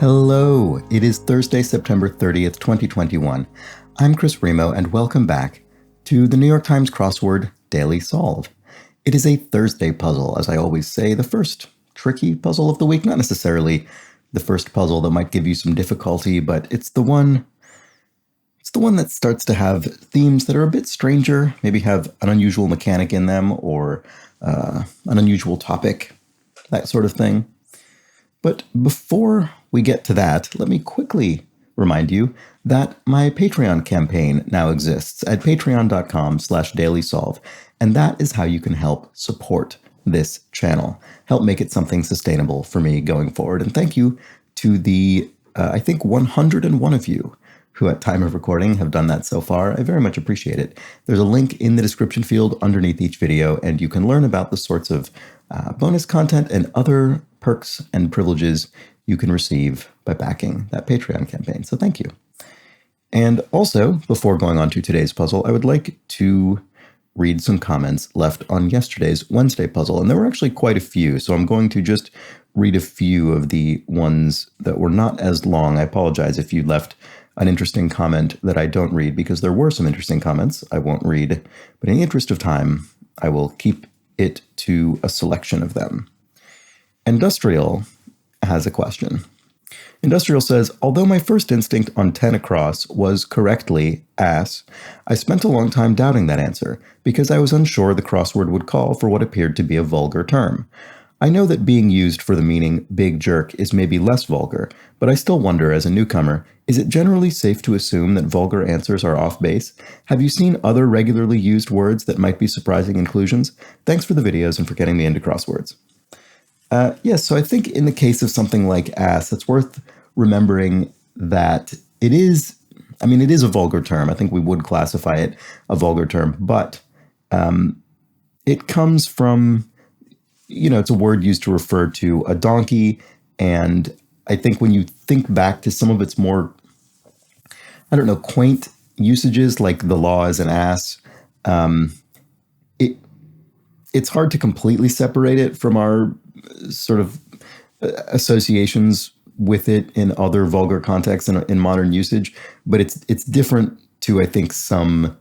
Hello, it is Thursday, September 30th, 2021. I'm Chris Remo, and welcome back to the New York Times Crossword Daily Solve. It is a Thursday puzzle, as I always say, the first tricky puzzle of the week, not necessarily the first puzzle that might give you some difficulty, but it's the one that starts to have themes that are a bit stranger, maybe have an unusual mechanic in them, or an unusual topic, that sort of thing. But before we get to that, let me quickly remind you that my Patreon campaign now exists at patreon.com/dailysolve, and that is how you can help support this channel, help make it something sustainable for me going forward. And thank you to the, I think 101 of you who at time of recording have done that so far. I very much appreciate it. There's a link in the description field underneath each video, and you can learn about the sorts of bonus content and other perks and privileges you can receive by backing that Patreon campaign. So thank you. And also, before going on to today's puzzle, I would like to read some comments left on yesterday's Wednesday puzzle. And there were actually quite a few, so I'm going to just read a few of the ones that were not as long. I apologize if you left an interesting comment that I don't read, because there were some interesting comments I won't read. But in the interest of time, I will keep it to a selection of them. Industrial has a question. Industrial says, although my first instinct on 10 across was correctly ass, I spent a long time doubting that answer because I was unsure the crossword would call for what appeared to be a vulgar term. I know that being used for the meaning big jerk is maybe less vulgar, but I still wonder as a newcomer, is it generally safe to assume that vulgar answers are off base? Have you seen other regularly used words that might be surprising inclusions? Thanks for the videos and for getting me into crosswords. Yes, so I think in the case of something like ass, it's worth remembering that it is a vulgar term. I think we would classify it a vulgar term, but it comes from, it's a word used to refer to a donkey. And I think when you think back to some of its more, quaint usages, like the law is an ass, it's hard to completely separate it from our sort of associations with it in other vulgar contexts and in modern usage, but it's different to, I think, some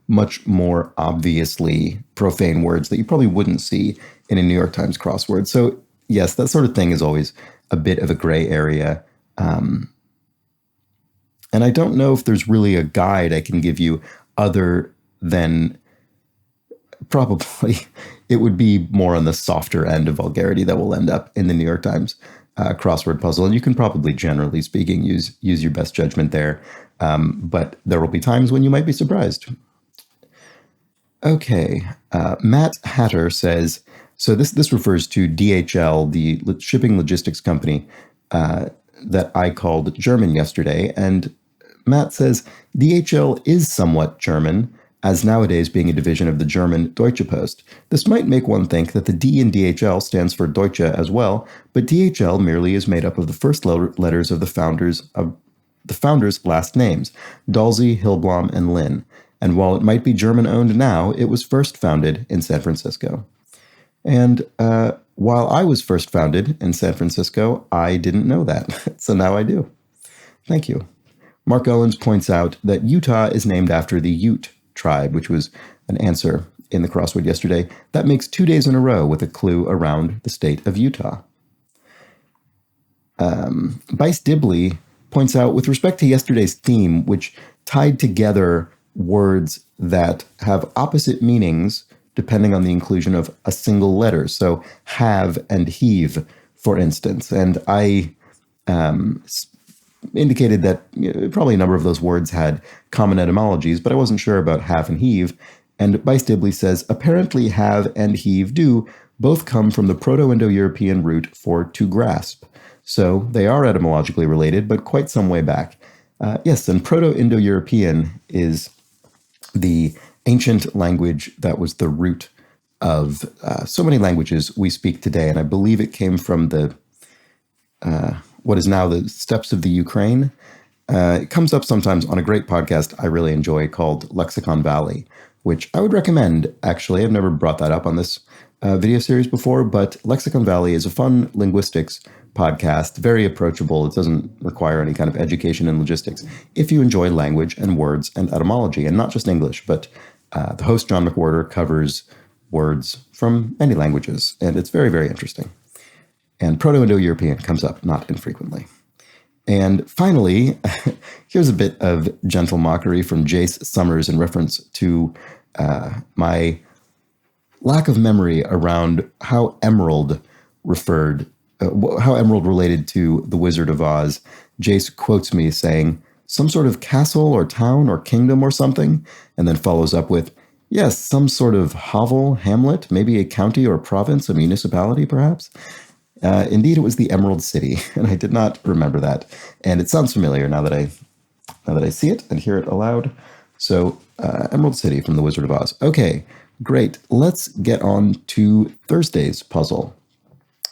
much more obviously profane words that you probably wouldn't see in a New York Times crossword. So yes, that sort of thing is always a bit of a gray area. And I don't know if there's really a guide I can give you other than probably it would be more on the softer end of vulgarity that will end up in the New York Times crossword puzzle. And you can probably, generally speaking, use your best judgment there. But there will be times when you might be surprised. Okay. Matt Hatter says, so this refers to DHL, the shipping logistics company that I called German yesterday. And Matt says, DHL is somewhat German, as nowadays being a division of the German Deutsche Post. This might make one think that the D in DHL stands for Deutsche as well, but DHL merely is made up of the first letters of the founders' last names, Dalsey, Hilblom, and Lynn. And while it might be German-owned now, it was first founded in San Francisco. And while I was first founded in San Francisco, I didn't know that. So now I do. Thank you. Mark Owens points out that Utah is named after the Ute tribe, which was an answer in the crossword yesterday. That makes 2 days in a row with a clue around the state of Utah. Bice Dibley points out, with respect to yesterday's theme, which tied together words that have opposite meanings depending on the inclusion of a single letter. So have and heave, for instance. And I indicated that probably a number of those words had common etymologies, but I wasn't sure about have and heave. And Bice Dibley says, apparently have and heave do both come from the Proto-Indo-European root for to grasp. So they are etymologically related, but quite some way back. Yes, and Proto-Indo-European is the ancient language that was the root of so many languages we speak today. And I believe it came from the what is now the steppes of the Ukraine. It comes up sometimes on a great podcast I really enjoy called Lexicon Valley, which I would recommend, actually. I've never brought that up on this video series before, but Lexicon Valley is a fun linguistics podcast, very approachable. It doesn't require any kind of education in logistics. If you enjoy language and words and etymology, and not just English, but the host, John McWhorter, covers words from many languages, and it's very, very interesting. And Proto-Indo-European comes up not infrequently. And finally, here's a bit of gentle mockery from Jace Summers in reference to my lack of memory around how Emerald related to the Wizard of Oz. Jace quotes me saying, some sort of castle or town or kingdom or something, and then follows up with, yes, some sort of hovel, hamlet, maybe a county or province, a municipality perhaps. Indeed, it was the Emerald City, and I did not remember that. And it sounds familiar now that I see it and hear it aloud. So, Emerald City from the Wizard of Oz. Okay, great. Let's get on to Thursday's puzzle.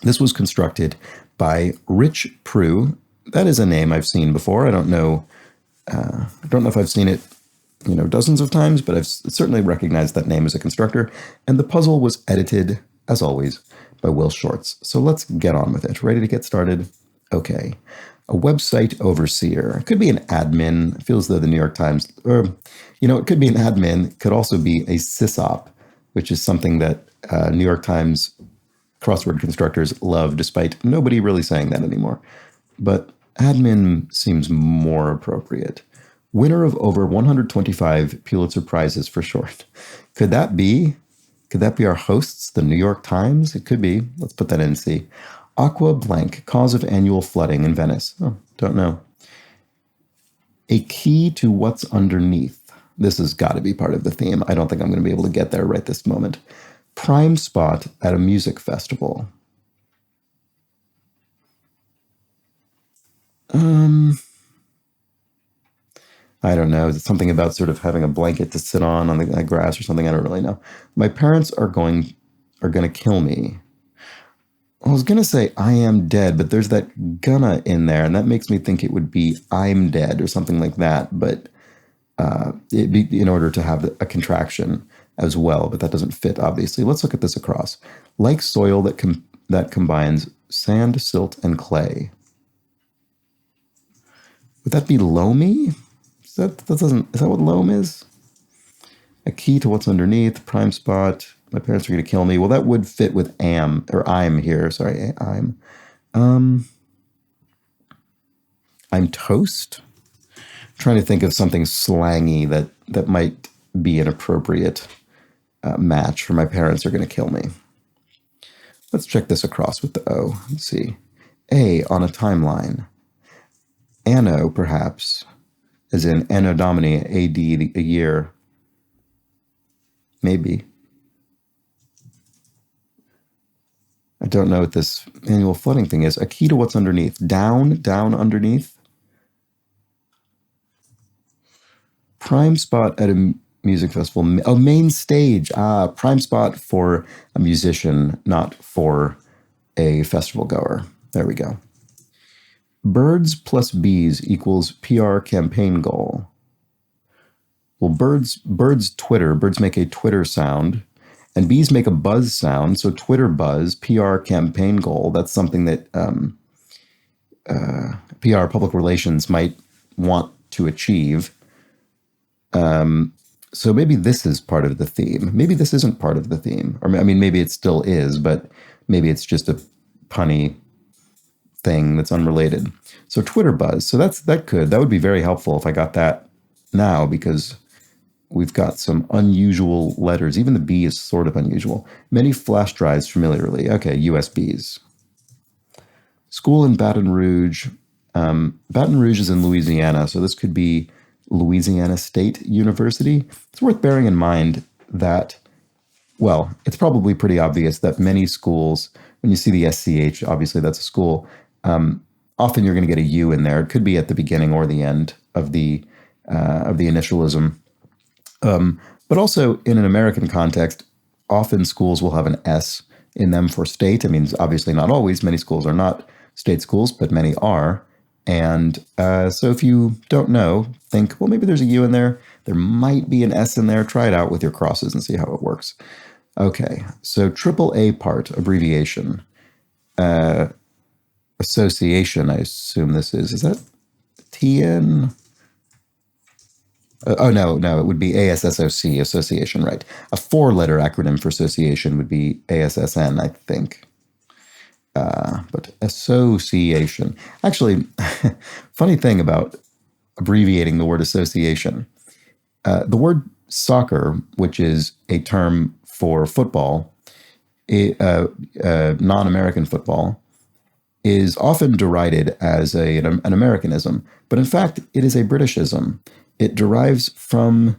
This was constructed by Rich Prue. That is a name I've seen before. I don't know if I've seen it, dozens of times, but I've certainly recognized that name as a constructor. And the puzzle was edited, as always, by Will Shorts. So let's get on with it. Ready to get started? Okay. A website overseer. It could be an admin. It feels though the New York Times, it could be an admin. It could also be a sysop, which is something that New York Times crossword constructors love, despite nobody really saying that anymore. But admin seems more appropriate. Winner of over 125 Pulitzer Prizes for short. Could that be our hosts, the New York Times? It could be. Let's put that in and see. Aqua blank, cause of annual flooding in Venice. Oh, don't know. A key to what's underneath. This has got to be part of the theme. I don't think I'm going to be able to get there right this moment. Prime spot at a music festival. I don't know. Is it something about sort of having a blanket to sit on the grass or something? I don't really know. My parents are going to kill me. I was going to say I am dead, but there's that gonna in there, and that makes me think it would be I'm dead or something like that. But it'd be in order to have a contraction as well, but that doesn't fit, obviously. Let's look at this across. Like soil that combines sand, silt, and clay. Would that be loamy? Is that what loam is? A key to what's underneath, prime spot. My parents are going to kill me. Well, that would fit with I'm here. Sorry, I'm toast. I'm trying to think of something slangy that might be an appropriate match for my parents are going to kill me. Let's check this across with the O. Let's see. A on a timeline. Anno, perhaps, as in Anno Domini, AD, a year. Maybe. I don't know what this annual flooding thing is. A key to what's underneath. Down underneath. Prime spot at a music festival. Oh, main stage. Prime spot for a musician, not for a festival goer. There we go. Birds plus bees equals PR campaign goal. Well, birds twitter. Birds make a Twitter sound. And bees make a buzz sound. So Twitter buzz, PR campaign goal. That's something that PR, public relations, might want to achieve. So maybe this is part of the theme. Maybe this isn't part of the theme. Or maybe it still is, but maybe it's just a punny thing that's unrelated. So Twitter buzz. So that would be very helpful if I got that now, because we've got some unusual letters. Even the B is sort of unusual. Many flash drives familiarly. Okay, USBs. School in Baton Rouge. Baton Rouge is in Louisiana, so this could be Louisiana State University. It's worth bearing in mind that, well, it's probably pretty obvious that many schools, when you see the SCH, obviously that's a school, often you're going to get a U in there. It could be at the beginning or the end of the initialism. But also in an American context, often schools will have an S in them for state. I mean, obviously not always. Many schools are not state schools, but many are. And so if you don't know, think, well, maybe there's a U in there. There might be an S in there. Try it out with your crosses and see how it works. Okay, so AAA part, abbreviation. Association, I assume this is. Is that TN? Oh, no, it would be ASSOC, association, right. A four-letter acronym for association would be ASSN, I think. But association. Actually, funny thing about abbreviating the word association. The word soccer, which is a term for football, non-American football, is often derided as an Americanism, but in fact, it is a Britishism. It derives from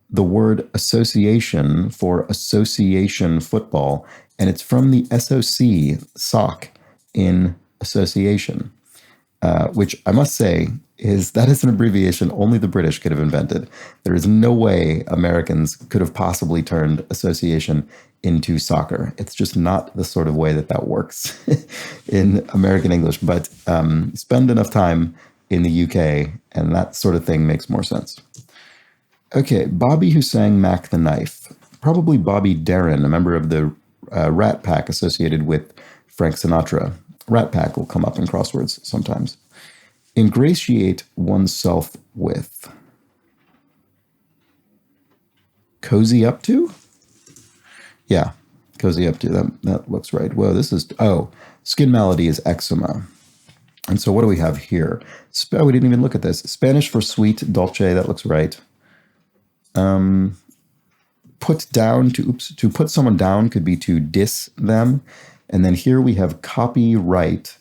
the word association for association football, and it's from the SOC in association, which I must say that is an abbreviation only the British could have invented. There is no way Americans could have possibly turned association into soccer. It's just not the sort of way that works in American English. But spend enough time in the UK, and that sort of thing makes more sense. Okay, Bobby who sang Mac the Knife. Probably Bobby Darin, a member of the Rat Pack associated with Frank Sinatra. Rat Pack will come up in crosswords sometimes. Ingratiate oneself with. Cozy up to? Yeah, cozy up to. That looks right. Whoa, this is... Oh, skin malady is eczema. And so what do we have here? We didn't even look at this. Spanish for sweet, dolce, that looks right. Put down, to put someone down could be to diss them. And then here we have copyright.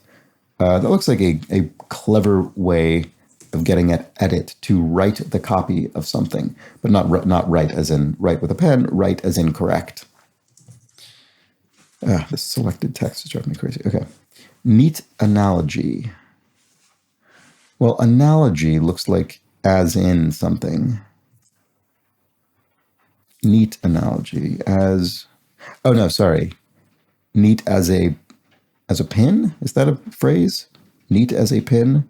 That looks like a clever way of getting at it, to write the copy of something, but not write as in write with a pen, write as in correct. This selected text is driving me crazy. Okay. Neat analogy. Well, analogy looks like as in something. Neat analogy as... Oh, no, sorry. Neat as a pin? Is that a phrase? Neat as a pin?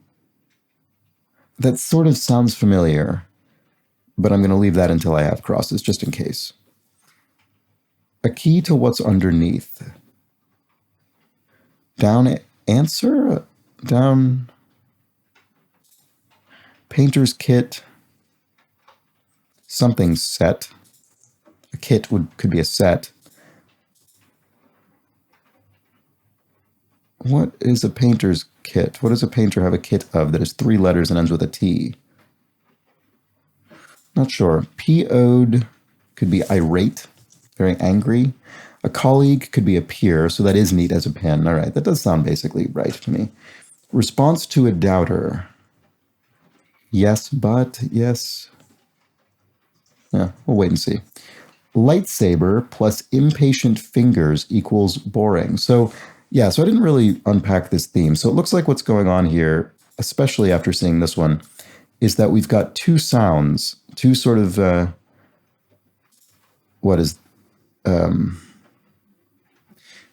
That sort of sounds familiar, but I'm going to leave that until I have crosses, just in case. A key to what's underneath. Down answer? Down painter's kit. Something set. A kit could be a set. What is a painter's kit? What does a painter have a kit of that is 3 letters and ends with a T? Not sure. PO'd could be irate, very angry. A colleague could be a peer, so that is neat as a pen. All right, that does sound basically right to me. Response to a doubter. Yes, but, yes. Yeah, we'll wait and see. Lightsaber plus impatient fingers equals boring. So, yeah, so I didn't really unpack this theme. So it looks like what's going on here, especially after seeing this one, is that we've got two sounds, two sort of,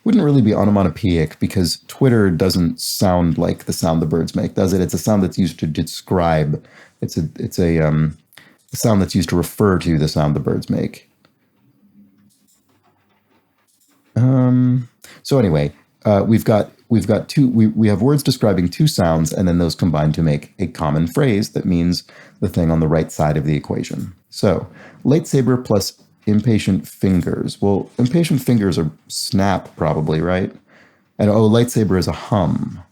wouldn't really be onomatopoeic because Twitter doesn't sound like the sound the birds make, does it? It's a sound that's used to describe. It's a sound that's used to refer to the sound the birds make. So anyway, we have words describing two sounds, and then those combine to make a common phrase that means the thing on the right side of the equation. So lightsaber plus impatient fingers. Well, impatient fingers are snap probably, right? And oh, lightsaber is a hum.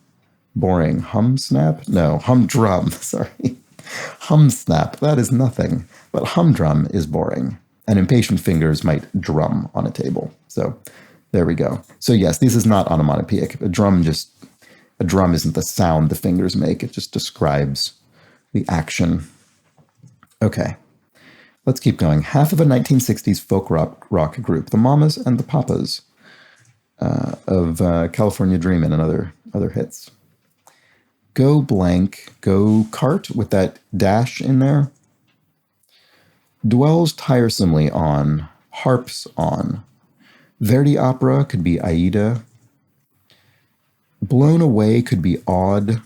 Boring. Hum snap? No, humdrum. Sorry. Hum snap. That is nothing. But humdrum is boring. And impatient fingers might drum on a table. So there we go. So yes, this is not onomatopoeic. A drum isn't the sound the fingers make. It just describes the action. Okay. Let's keep going. Half of a 1960s folk rock group, the Mamas and the Papas of California Dreamin' and other hits. Go blank, go kart with that dash in there. Dwells tiresomely on, harps on. Verdi opera could be Aida. Blown away could be odd.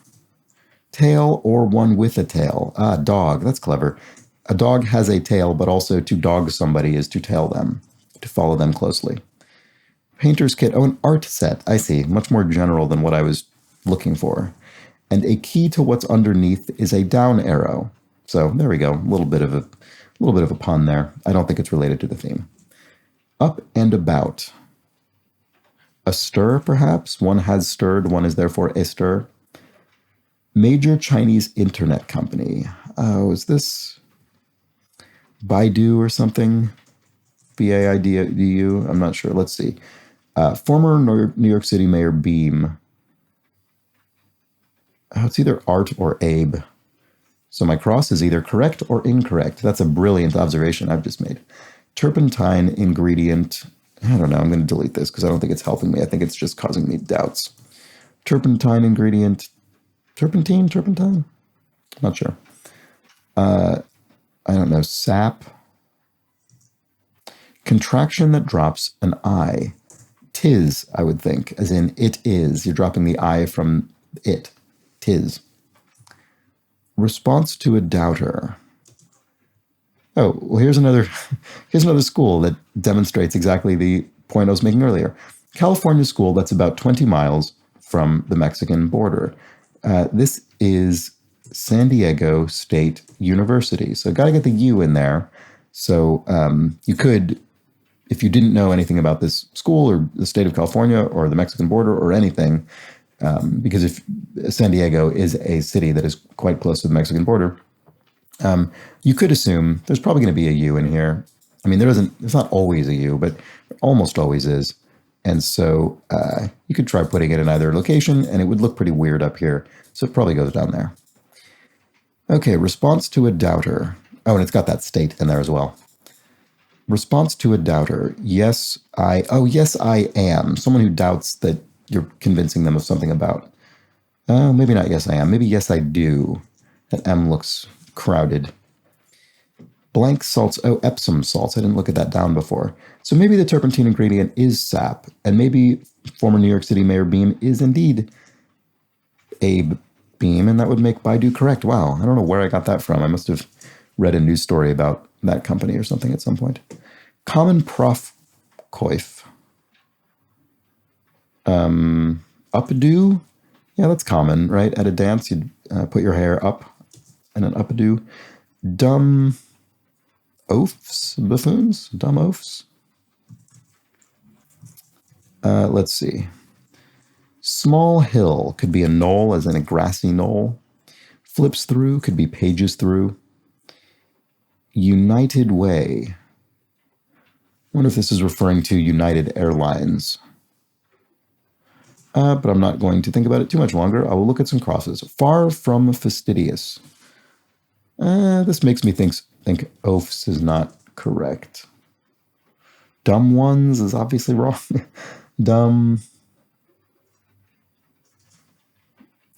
Tail or one with a tail. Ah, dog. That's clever. A dog has a tail, but also to dog somebody is to tail them. to follow them closely. Painter's kit. Oh, an art set. I see. Much more general than what I was looking for. And a key to what's underneath is a down arrow. So there we go. A little bit of a pun there. I don't think it's related to the theme. Up and about. A stir, perhaps. One has stirred. One is therefore a stir. Major Chinese internet company. Oh, is this Baidu or something? B-A-I-D-U? I'm not sure. Let's see. Former New York City Mayor Beam. Oh, it's either Art or Abe. So my cross is either correct or incorrect. That's a brilliant observation I've just made. Turpentine ingredient. I don't know. I'm going to delete this because I don't think it's helping me. I think it's just causing me doubts. Turpentine ingredient. Turpentine? Not sure. I don't know. Sap. Contraction that drops an I. Tis, I would think, as in it is. You're dropping the I from it. Tis. Response to a doubter. Oh, well, here's another school that demonstrates exactly the point I was making earlier. California school that's about 20 miles from the Mexican border. This is San Diego State University. So got to get the U in there. So you could, if you didn't know anything about this school or the state of California or the Mexican border or anything, because if San Diego is a city that is quite close to the Mexican border, you could assume there's probably going to be a U in here. I mean, there's not always a U, but almost always is. And so you could try putting it in either location, and it would look pretty weird up here. So it probably goes down there. Okay, response to a doubter. Oh, and it's got that state in there as well. Response to a doubter. Yes, I am. Someone who doubts that you're convincing them of something about. Oh, maybe not yes, I am. Maybe yes, I do. That M looks crowded. Blank salts. Oh, Epsom salts. I didn't look at that down before. So maybe the turpentine ingredient is sap, and maybe former New York City Mayor Beam is indeed Abe Beam, and that would make Baidu correct. Wow, I don't know where I got that from. I must have read a news story about that company or something at some point. Common prof coif. Updo? Yeah, that's common, right? At a dance, you'd put your hair up and an updo. Dumb oafs? Buffoons? Dumb oafs? Let's see. Small hill could be a knoll, as in a grassy knoll. Flips through could be pages through. United Way. I wonder if this is referring to United Airlines. But I'm not going to think about it too much longer. I will look at some crosses. Far from fastidious. This makes me think oafs is not correct. Dumb ones is obviously wrong. Dumb.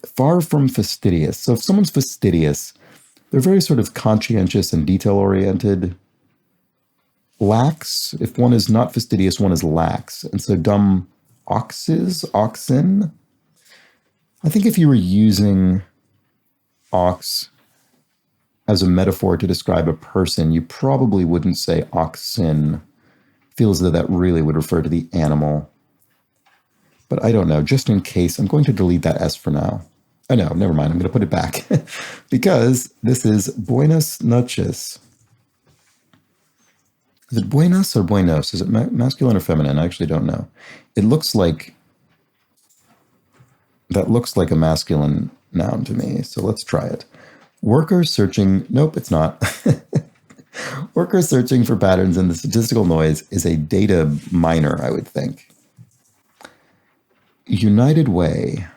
Far from fastidious. So if someone's fastidious, they're very sort of conscientious and detail-oriented. Lax. If one is not fastidious, one is lax. And so dumb oxen. I think if you were using ox as a metaphor to describe a person, you probably wouldn't say oxen. Feels as though that really would refer to the animal. But I don't know. Just in case, I'm going to delete that S for now. Oh, no, never mind. I'm going to put it back because this is buenas noches. Is it buenas or buenos? Is it masculine or feminine? I actually don't know. It looks like, that looks like a masculine noun to me. So let's try it. Worker searching, nope, it's not. Worker searching for patterns in the statistical noise is a data miner, I would think. United Way.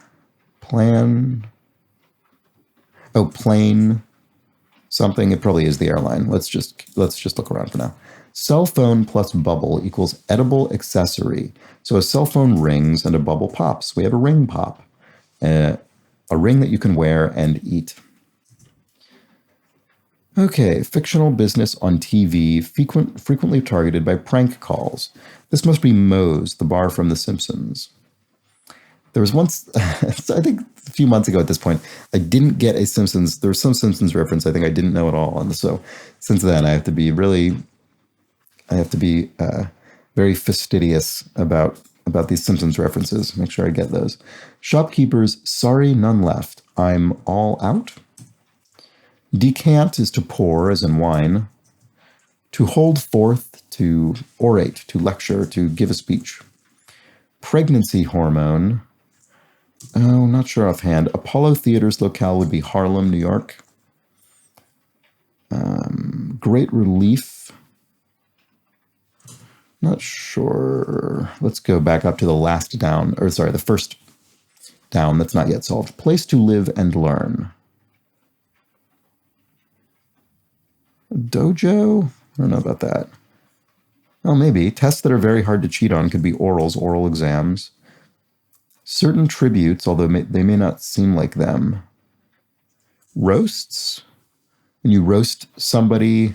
Plane something. It probably is the airline. Let's just look around for now. Cell phone plus bubble equals edible accessory. So a cell phone rings and a bubble pops. We have a ring pop. A ring that you can wear and eat. Okay, fictional business on TV, frequently targeted by prank calls. This must be Moe's, the bar from The Simpsons. There was once, I think a few months ago at this point, I didn't get a Simpsons, there was some Simpsons reference I think I didn't know at all. And so since then I have to be very fastidious about these Simpsons references. Make sure I get those. Shopkeepers, sorry, none left. I'm all out. Decant is to pour, as in wine. To hold forth, to orate, to lecture, to give a speech. Pregnancy hormone. Oh, not sure offhand. Apollo Theater's locale would be Harlem, New York. Great relief. Not sure. Let's go back up to the last down, or sorry, the first down that's not yet solved. Place to live and learn. Dojo? I don't know about that. Oh, maybe. Tests that are very hard to cheat on could be orals, oral exams. Certain tributes, although they may not seem like them. Roasts? When you roast somebody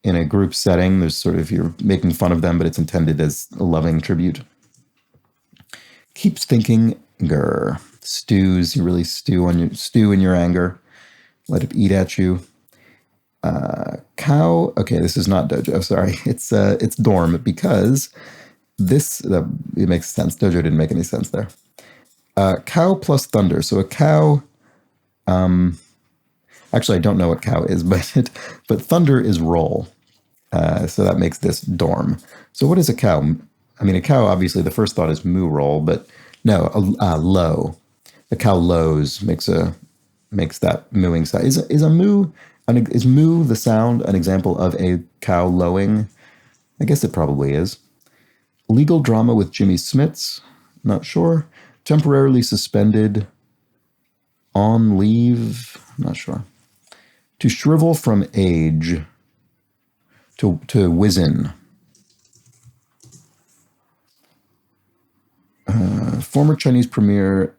in a group setting, there's sort of, you're making fun of them, but it's intended as a loving tribute. Keeps thinking, grr. Stews, you really stew in your anger. Let it eat at you. Cow, okay, this is not dojo, sorry. It's dorm, because this, it makes sense. Dojo didn't make any sense there. Cow plus thunder. So a cow, actually I don't know what cow is, but thunder is roll. So that makes this dorm. So what is a cow? I mean, a cow, obviously the first thought is moo roll, but no, low. A cow lows, makes that mooing sound. Is moo the sound an example of a cow lowing? I guess it probably is. Legal drama with Jimmy Smits, not sure. Temporarily suspended, on leave, not sure. To shrivel from age, to wizen. Former Chinese premier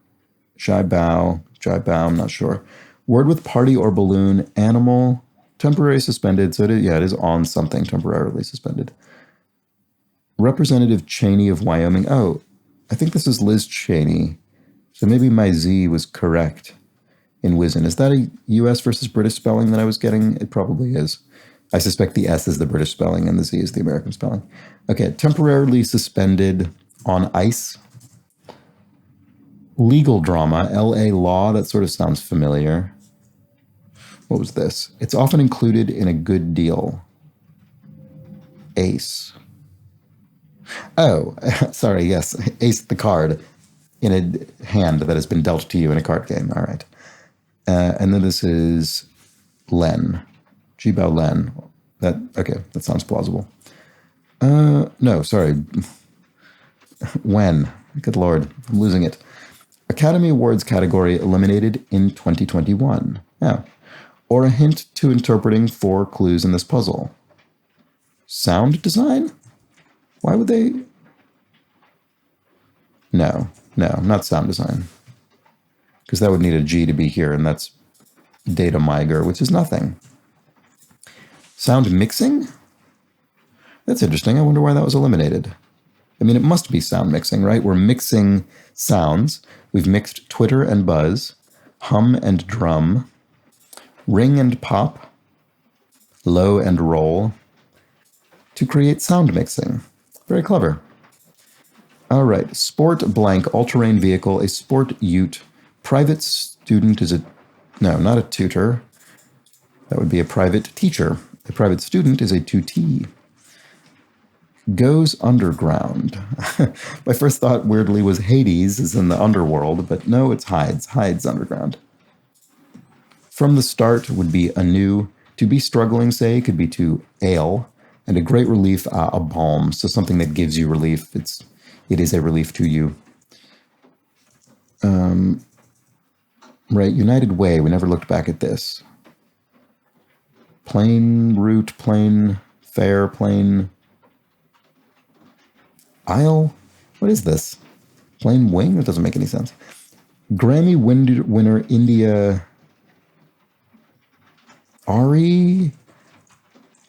Zhai Bao, I'm not sure. Word with party or balloon, animal, temporarily suspended. So it is on something, temporarily suspended. Representative Cheney of Wyoming. Oh, I think this is Liz Cheney. So maybe my Z was correct in wizen. Is that a US versus British spelling that I was getting? It probably is. I suspect the S is the British spelling and the Z is the American spelling. Okay, temporarily suspended on ice. Legal drama, LA law, that sort of sounds familiar. What was this? It's often included in a good deal. Ace. Oh, sorry, yes. Ace the card in a hand that has been dealt to you in a card game. All right. And then this is Len. Jibao Len. Okay, that sounds plausible. No, sorry. When? Good Lord, I'm losing it. Academy Awards category eliminated in 2021. Yeah. Or a hint to interpreting 4 clues in this puzzle. Sound design? Why would they? No, not sound design. Because that would need a G to be here, and that's data miger, which is nothing. Sound mixing? That's interesting. I wonder why that was eliminated. I mean, it must be sound mixing, right? We're mixing sounds. We've mixed Twitter and buzz, hum and drum, ring and pop, low and roll, to create sound mixing. Very clever. All right, sport blank, all-terrain vehicle, a sport ute, private student is no, not a tutor. That would be a private teacher. A private student is a tutee. Goes underground. My first thought, weirdly, was Hades is in the underworld, but no, it's hides. Hides underground. From the start would be anew. To be struggling, say, could be to ail. And a great relief, a balm. So something that gives you relief. It is a relief to you. Right, United Way. We never looked back at this. Plain route, plain fare, plain aisle? What is this? Plain wing? That doesn't make any sense. Grammy winner India Ari?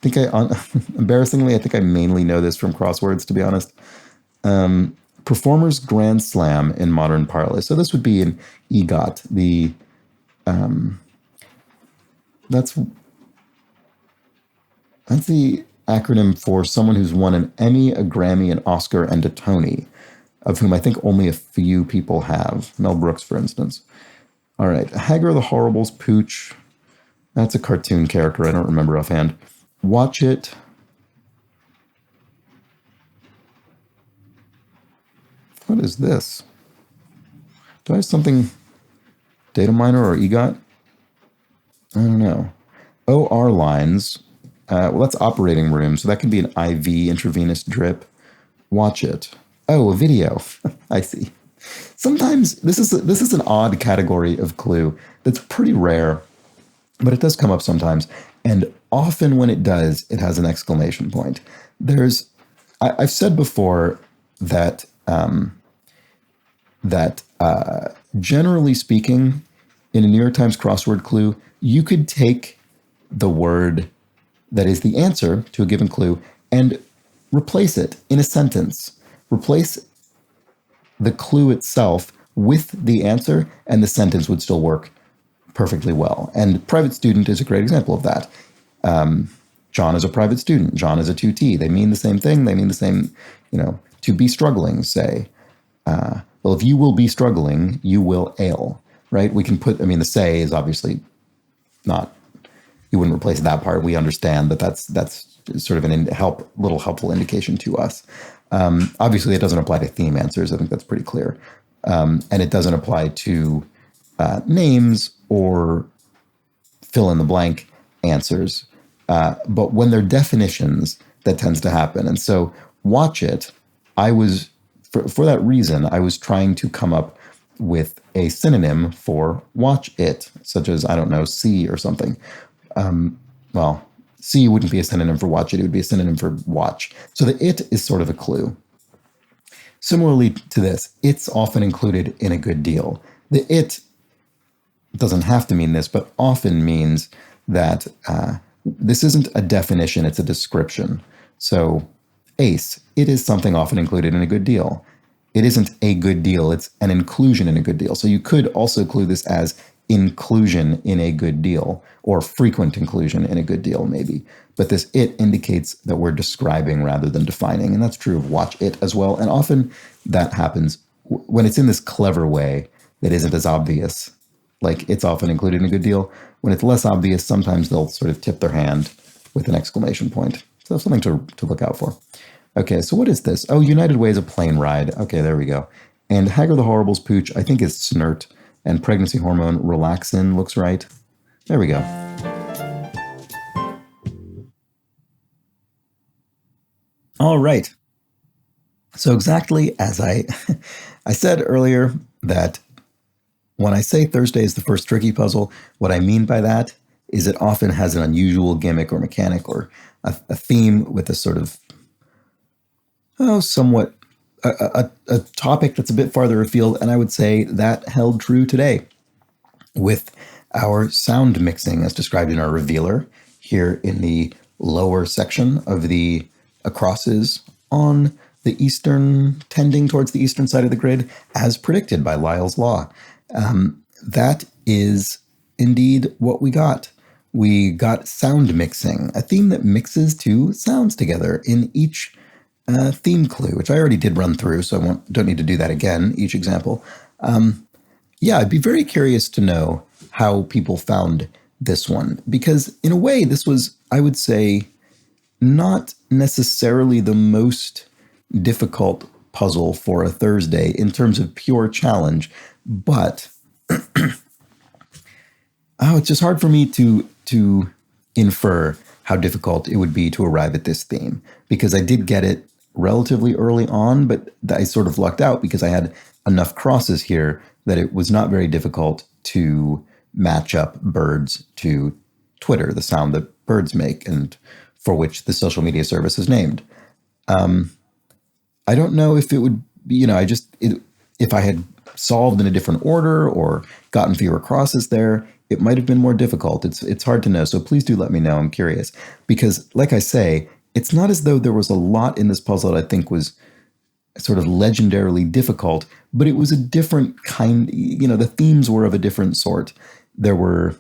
Embarrassingly, I think I mainly know this from crosswords, to be honest. Performer's Grand Slam in modern parlance. So this would be an EGOT. That's the acronym for someone who's won an Emmy, a Grammy, an Oscar, and a Tony, of whom I think only a few people have. Mel Brooks, for instance. All right. Hagar the Horrible's Pooch. That's a cartoon character. I don't remember offhand. Watch It. What is this? Do I have something? Data miner or EGOT? I don't know. OR lines. Well, that's operating room, so that could be an IV, intravenous drip. Watch It. Oh, a video. I see. Sometimes this is an odd category of clue that's pretty rare, but it does come up sometimes. And often when it does, it has an exclamation point. I've said before that generally speaking, in a New York Times crossword clue, you could take the word that is the answer to a given clue and replace it in a sentence. Replace the clue itself with the answer, and the sentence would still work perfectly well. And private student is a great example of that. John is a private student. John is a 2T. They mean the same thing. They mean the same, to be struggling, say. Well, if you will be struggling, you will ail, right? We can put, the say is obviously not, you wouldn't replace that part. We understand that that's sort of little helpful indication to us. Obviously, it doesn't apply to theme answers. I think that's pretty clear. And it doesn't apply to names or fill in the blank answers. But when they're definitions, that tends to happen. And so Watch It, for that reason, I was trying to come up with a synonym for watch it, such as, I don't know, see or something. Well, see wouldn't be a synonym for watch it. It would be a synonym for watch. So the it is sort of a clue. Similarly to this, it's often included in a good deal. The it doesn't have to mean this, but often means that this isn't a definition, it's a description. So ace, it is something often included in a good deal. It isn't a good deal, it's an inclusion in a good deal. So you could also clue this as inclusion in a good deal, or frequent inclusion in a good deal, maybe. But this it indicates that we're describing rather than defining, and that's true of watch it as well. And often that happens when it's in this clever way that isn't as obvious. Like, it's often included in a good deal. When it's less obvious, sometimes they'll sort of tip their hand with an exclamation point. So something to look out for. Okay, so what is this? Oh, United Way is a plane ride. Okay, there we go. And Hagar the Horrible's pooch, I think, is snert. And pregnancy hormone relaxin looks right. There we go. All right. So exactly as I said earlier, that when I say Thursday is the first tricky puzzle, what I mean by that is it often has an unusual gimmick or mechanic or a theme with a sort of, somewhat a topic that's a bit farther afield. And I would say that held true today with our sound mixing as described in our revealer here in the lower section of the acrosses on the eastern, tending towards the eastern side of the grid, as predicted by Lyell's law. That is indeed what we got. We got sound mixing, a theme that mixes two sounds together in each theme clue, which I already did run through, so I don't need to do that again, each example. I'd be very curious to know how people found this one, because in a way, this was, I would say, not necessarily the most difficult puzzle for a Thursday in terms of pure challenge, but it's just hard for me to infer how difficult it would be to arrive at this theme, because I did get it relatively early on, but I sort of lucked out because I had enough crosses here that it was not very difficult to match up birds to Twitter, the sound that birds make and for which the social media service is named. I don't know if it would be, if I had solved in a different order or gotten fewer crosses there, it might have been more difficult. It's hard to know. So please do let me know. I'm curious. Because like I say, it's not as though there was a lot in this puzzle that I think was sort of legendarily difficult, but it was a different kind, the themes were of a different sort. There were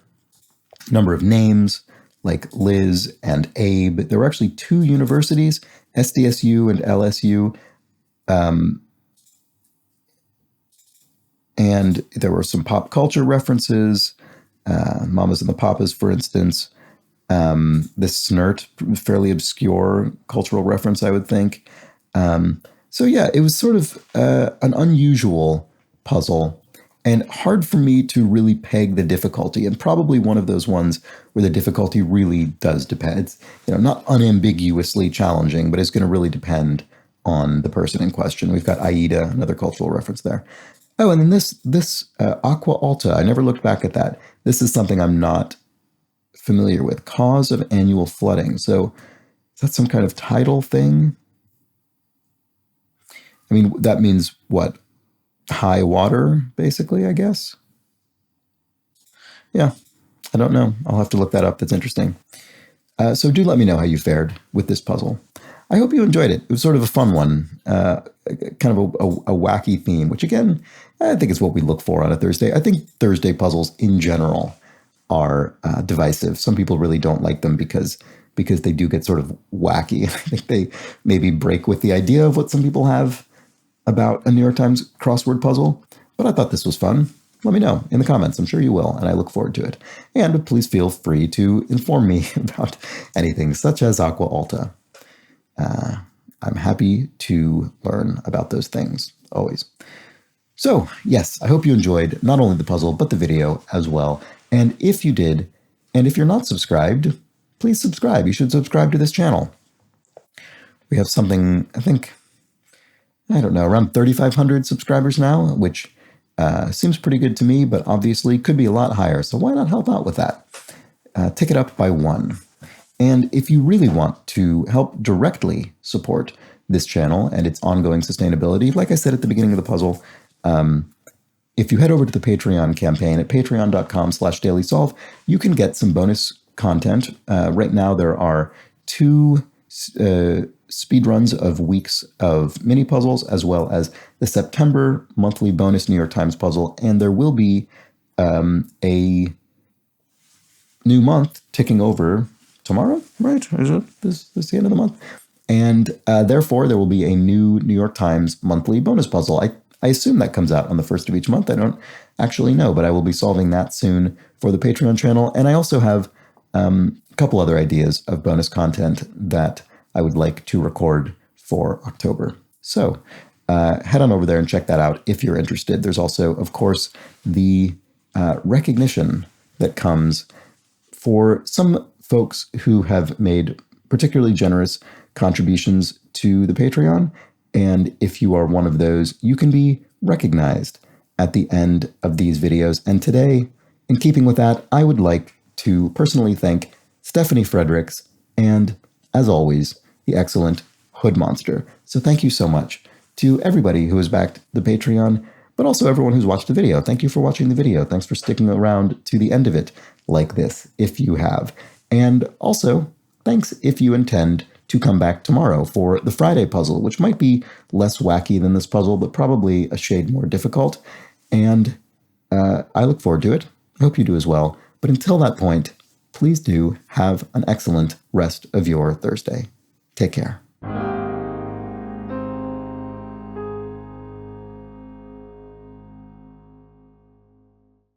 a number of names, like Liz and Abe. There were actually two universities, SDSU and LSU. And there were some pop culture references, Mamas and the Papas, for instance. This Snert, fairly obscure cultural reference, I would think. So yeah, it was sort of an unusual puzzle and hard for me to really peg the difficulty, and probably one of those ones where the difficulty really does depend. It's, not unambiguously challenging, but it's going to really depend on the person in question. We've got Aida, another cultural reference there. Oh, and then this Aqua Alta, I never looked back at that. This is something I'm not familiar with. Cause of annual flooding. So is that some kind of tidal thing? I mean, that means what? High water, basically, I guess? Yeah, I don't know. I'll have to look that up. That's interesting. So do let me know how you fared with this puzzle. I hope you enjoyed it. It was sort of a fun one, kind of a wacky theme, which again, I think is what we look for on a Thursday. I think Thursday puzzles in general are divisive. Some people really don't like them because they do get sort of wacky. I think they maybe break with the idea of what some people have about a New York Times crossword puzzle. But I thought this was fun. Let me know in the comments. I'm sure you will, and I look forward to it. And please feel free to inform me about anything such as Aqua Alta. I'm happy to learn about those things, always. So, yes, I hope you enjoyed not only the puzzle, but the video as well. And if you did, and if you're not subscribed, please subscribe. You should subscribe to this channel. We have something, I think, I don't know, around 3,500 subscribers now, which seems pretty good to me, but obviously could be a lot higher. So why not help out with that? Tick it up by one. And if you really want to help directly support this channel and its ongoing sustainability, like I said at the beginning of the puzzle, if you head over to the Patreon campaign at patreon.com/dailysolve, you can get some bonus content. Right now there are 2 speed runs of weeks of mini puzzles, as well as the September monthly bonus New York Times puzzle. And there will be a new month ticking over tomorrow, right? Is it this the end of the month? And therefore, there will be a new New York Times monthly bonus puzzle. I assume that comes out on the first of each month. I don't actually know, but I will be solving that soon for the Patreon channel. And I also have a couple other ideas of bonus content that I would like to record for October. So head on over there and check that out if you're interested. There's also, of course, the recognition that comes for some folks who have made particularly generous contributions to the Patreon. And if you are one of those, you can be recognized at the end of these videos. And today, in keeping with that, I would like to personally thank Stephanie Fredericks and, as always, the excellent Hood Monster. So thank you so much to everybody who has backed the Patreon, but also everyone who's watched the video. Thank you for watching the video. Thanks for sticking around to the end of it like this, if you have. And also, thanks if you intend to come back tomorrow for the Friday puzzle, which might be less wacky than this puzzle, but probably a shade more difficult. And I look forward to it. I hope you do as well. But until that point, please do have an excellent rest of your Thursday. Take care.